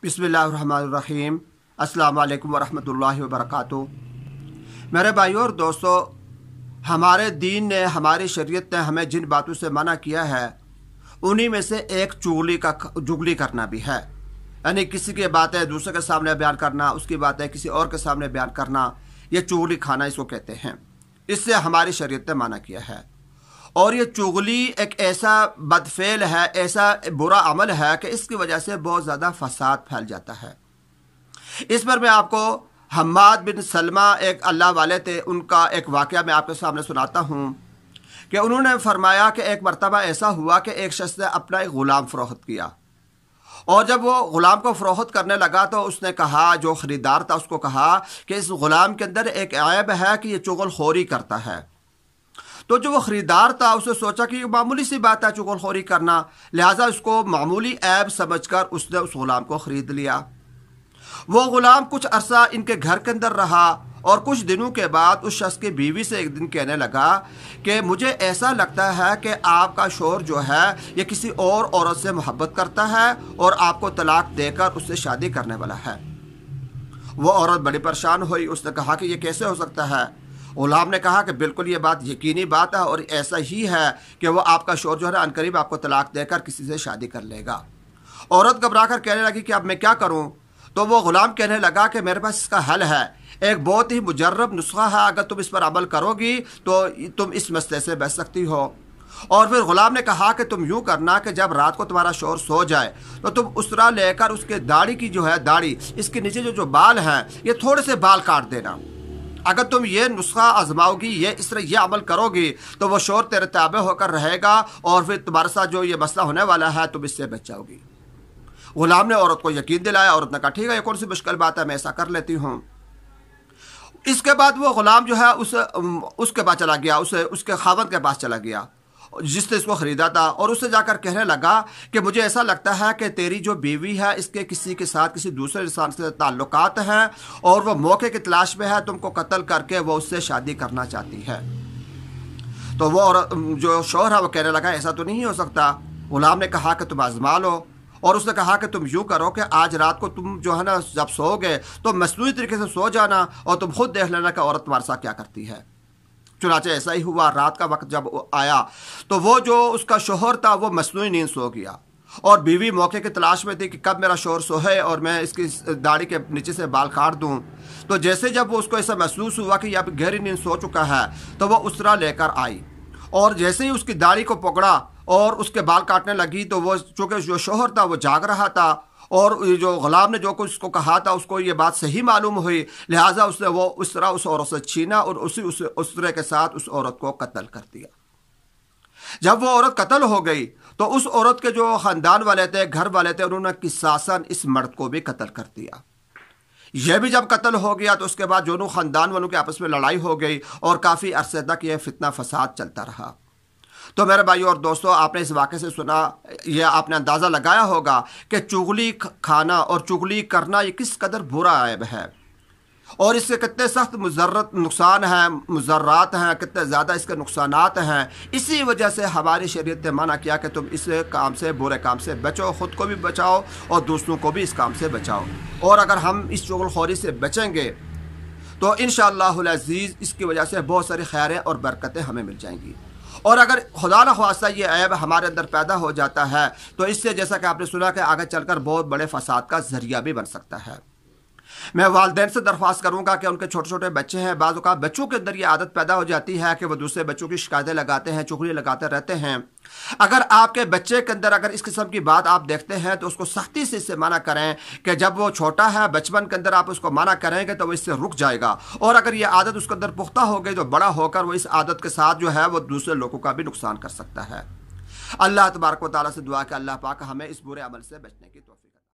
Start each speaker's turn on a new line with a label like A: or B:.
A: बिस्मिल्लाहिर्रहमानिर्रहीम। अस्सलाम वालेकुम वरहमतुल्लाहि वबरकातुहू। मेरे भाइयों और दोस्तों, हमारे दीन ने, हमारी शरीयत ने हमें जिन बातों से मना किया है उन्हीं में से एक चुगली करना भी है। यानी किसी की बातें दूसरे के सामने बयान करना, उसकी बातें किसी और के सामने बयान करना, ये चुगली खाना इसको कहते हैं। इससे हमारी शरीयत ने मना किया है। और ये चुगली एक ऐसा बदफेल है, ऐसा बुरा अमल है कि इसकी वजह से बहुत ज़्यादा फसाद फैल जाता है। इस पर मैं आपको हम्माद बिन सलमा, एक अल्लाह वाले थे, उनका एक वाक़या मैं आपके सामने सुनाता हूँ कि उन्होंने फरमाया कि एक मरतबा ऐसा हुआ कि एक शख्स ने अपना एक ग़ुलाम फ़रोख्त किया, और जब वो ग़ुलाम को फ़रोख्त करने लगा तो उसने कहा, जो ख़रीदार था उसको कहा कि इस ग़ुलाम के अंदर एक ऐब है कि ये चुगलखोरी करता है। तो जो वो ख़रीदार था उसने सोचा कि ये मामूली सी बात है चुगलखोरी करना, लिहाजा उसको मामूली ऐब समझकर उसने उस ग़ुलाम को ख़रीद लिया। वो ग़ुलाम कुछ अरसा इनके घर के अंदर रहा और कुछ दिनों के बाद उस शख्स की बीवी से एक दिन कहने लगा कि मुझे ऐसा लगता है कि आपका शौहर जो है ये किसी और औरत से मोहब्बत करता है और आपको तलाक देकर उससे शादी करने वाला है। वो औरत बड़ी परेशान हुई। उसने कहा कि ये कैसे हो सकता है। ग़ुलाम ने कहा कि बिल्कुल ये बात यकीनी बात है और ऐसा ही है कि वो आपका शौहर जो है अनकरीब आपको तलाक देकर किसी से शादी कर लेगा। औरत घबरा कर कहने लगी कि अब मैं क्या करूं? तो वो ग़ुलाम कहने लगा कि मेरे पास इसका हल है, एक बहुत ही मुजर्रब नुस्खा है, अगर तुम इस पर अमल करोगी तो तुम इस मसले से बच सकती हो। और फिर ग़ुलाम ने कहा कि तुम यूँ करना कि जब रात को तुम्हारा शौहर सो जाए तो तुम उसरा लेकर उसके दाढ़ी की जो है, दाढ़ी इसके नीचे जो बाल हैं ये थोड़े से बाल काट देना। अगर तुम ये नुस्खा आजमाओगी, ये इस तरह ये अमल करोगी तो वो शौहर तेरे ताबे होकर रहेगा और फिर तुम्हारे साथ जो ये मसला होने वाला है तुम इससे बच जाओगी। ग़ुलाम ने औरत को यकीन दिलाया। औरत ने कहा ठीक है, ये कौन सी मुश्किल बात है, मैं ऐसा कर लेती हूँ। इसके बाद वो ग़ुलाम जो है उसके पास चला गया, उसके खावंद के पास चला गया जिसने इसको ख़रीदा था, और उससे जाकर कहने लगा कि मुझे ऐसा लगता है कि तेरी जो बीवी है इसके किसी के साथ किसी दूसरे इंसान से ताल्लुकात हैं और वो मौके की तलाश में है, तुमको कत्ल करके वो उससे शादी करना चाहती है। तो वो और जो शौहर है वो कहने लगा ऐसा तो नहीं हो सकता। ग़ुलाम ने कहा कि तुम आजमा लो, और उसने कहा कि तुम यूँ करो कि आज रात को तुम जो है ना जब सोओगे तो मसनूई तरीके से सो जाना और तुम खुद देख लेना कि औरत तुम्हारे साथ क्या करती है। चुनाचे ऐसा ही हुआ। रात का वक्त जब आया तो वो जो उसका शौहर था वो मसनूई नींद सो गया और बीवी मौके की तलाश में थी कि कब मेरा शौहर सोए और मैं इसकी दाढ़ी के नीचे से बाल काट दूं। तो जैसे जब वो उसको ऐसा महसूस हुआ कि अब गहरी नींद सो चुका है तो वो उसरा लेकर आई और जैसे ही उसकी दाढ़ी को पकड़ा और उसके बाल काटने लगी तो वो चूँकि जो शौहर था वो जाग रहा था और जो ग़ुलाम ने जो कुछ उसको कहा था उसको ये बात सही मालूम हुई, लिहाजा उसने वो उसरा उस औरत से छीना और उस उसरे के साथ उस औरत को कत्ल कर दिया। जब वो औरत कत्ल हो गई तो उस औरत के जो ख़ानदान वाले थे, घर वाले थे, उन्होंने किसासन इस मर्द को भी कत्ल कर दिया। यह भी जब कत्ल हो गया तो उसके बाद दोनों ख़ानदान वालों के आपस में लड़ाई हो गई और काफ़ी अरसे तक यह फितना फसाद चलता रहा। तो मेरे भाइयों और दोस्तों, आपने इस वाक़े से सुना, यह आपने अंदाज़ा लगाया होगा कि चुगली खाना और चुगली करना ये किस कदर बुरा ऐब है और इससे कितने सख्त नुकसान हैं, मुज़र्रात हैं, कितने ज़्यादा इसके नुकसानात हैं। इसी वजह से हमारी शरीयत ने मना किया कि तुम इस काम से, बुरे काम से बचो, ख़ुद को भी बचाओ और दूसरों को भी इस काम से बचाओ। और अगर हम इस चुगलखोरी से बचेंगे तो इंशाअल्लाहुल अज़ीज़ इसकी वजह से बहुत सारी खैरें और बरकतें हमें मिल जाएंगी। और अगर खुदा न ख्वास्ता ये ऐब हमारे अंदर पैदा हो जाता है तो इससे, जैसा कि आपने सुना, कि आगे चलकर बहुत बड़े फसाद का ज़रिया भी बन सकता है। मैं वालिदैन से दरख्वास्त करूंगा कि उनके छोटे छोटे बच्चे हैं, बाज़ औक़ात बच्चों के अंदर ये आदत पैदा हो जाती है कि वो दूसरे बच्चों की शिकायतें लगाते हैं, चुगली लगाते रहते हैं। अगर आपके बच्चे के अंदर अगर इस किस्म की बात आप देखते हैं तो उसको सख्ती से इससे मना करें कि जब वो छोटा है, बचपन के अंदर आप उसको मना करेंगे तो वो इससे रुक जाएगा। और अगर ये आदत उसके अंदर पुख्ता हो गई तो बड़ा होकर वो इस आदत के साथ जो है वो दूसरे लोगों का भी नुकसान कर सकता है। अल्लाह तबारक व तआला से दुआ कि अल्लाह पाक हमें इस बुरे अमल से बचने की तौफीक